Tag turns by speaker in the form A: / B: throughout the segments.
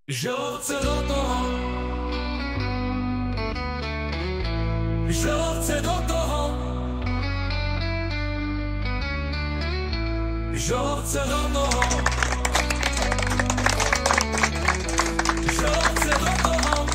A: Želodce do toho, želodce do toho, želodce do toho, želodce do toho.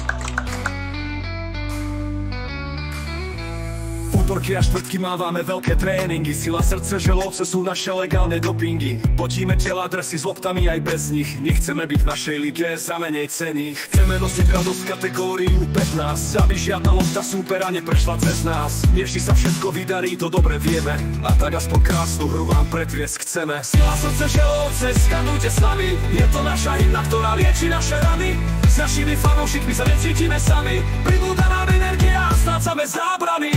A: Útorky a štvrtky mávame veľké tréningy. Sila, srdce, želodce sú naše legálne dopingy. Potíme tela, drsy s loptami aj bez nich. Nechceme byť v našej lige za menej cených. Chceme nosiť radosť kategóriu 15, aby žiadna lopta súpera neprešla cez nás. Nevždy sa všetko vydarí, to dobre vieme, a tak aspoň krásnu hru vám pretviesť chceme. Sila, srdce, želodce, skandujte s nami. Je to naša hymna, ktorá lieči naše rany. S našimi fanúšikmi sa necítime sami. Pribúda nám energia a strácame zábrany.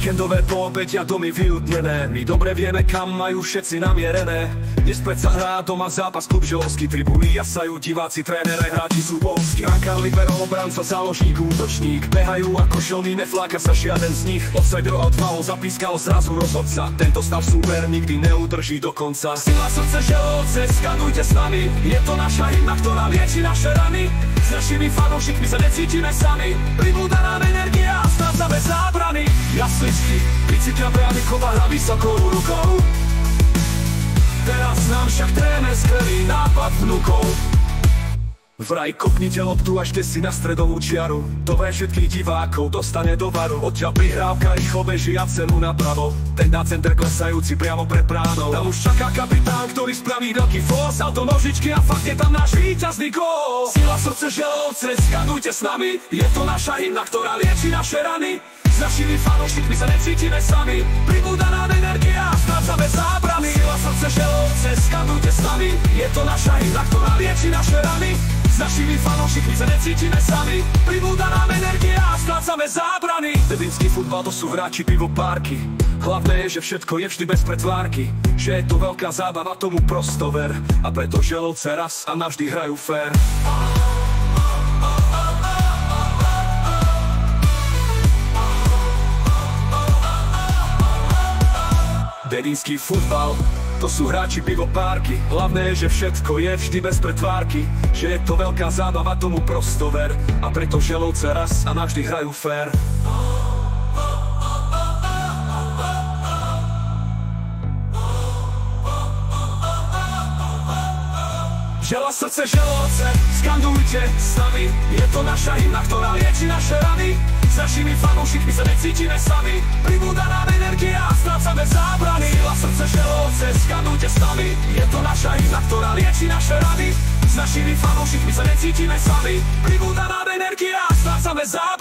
A: Víkendové poobedia domy vyľudnené. My dobre vieme, kam majú všetci namierené. Dnes predsa hrá doma zápas klub želodský. Tribúny jasajú, diváci, tréner aj hráči sú polskí. Brankár, libero, obranca, záložník, útočník. Behajú ako šelní, nefláka sa žiaden z nich. Offside odvalol, zapískal zrazu rozhodca. Tento stav súper nikdy neudrží do konca. Sila, srdce, želodce, skandujte s nami. Je to naša hymna, ktorá lieči naše rany. S našimi fanúšikmi sa necítime sami. Pribúda nám energia a strácame zábrany. Jasličky, bicykľa, Braníková hrá vysokou rukou. Teraz nám však tréner skvelý nápad vnúkol. Vraj kopnite loptu až si na stredovú čiaru. To vraj všetkých divákov dostane do varu. Odtiaľ prihrávka rýchlo beží a cenu napravo. Ten na center klesajúci priamo pred bránou. Tam už čaká kapitán, ktorý spraví veľký fós. Auto, nožičky a fakt je tam náš víťazný gól. Sila, srdce, želodce, skandujte s nami. Je to naša hymna, ktorá lieči naše rany. S našimi fanúšikmi sa necítime sami. Pribúda nám energia a strácame zábrany. Sila, srdce, želodce, skandujte s nami. Je to naša hymna, ktorá lieči naše rany. S našimi fanúšikmi sa necítime sami. Pribúda nám energia a strácame zábrany. Dedinský futbal, to sú hráči pivopárky. Hlavné je, že všetko je vždy bez pretvárky. Že je to veľká zábava, tomu prosto ver. A preto želodce raz a navždy hrajú fér. Dedinský futbal, to sú hráči pivopárky. Hlavné je, že všetko je vždy bez pretvárky. Že je to veľká zábava, tomu prosto ver. A preto želodce raz a navždy hrajú fér. Žela, srdce, želodce, skandujte s nami. Je to naša hymna, ktorá lieči naše rany. S našimi fanúšikmi sa necítime sami. Pribúda nám energia a strácame zábrany. Sila, srdce, želodce, skandujte s nami. Je to naša hymna, ktorá lieči naše rany. S našimi fanúšikmi sa necítime sami. Pribúda nám energia a strácame zábrany.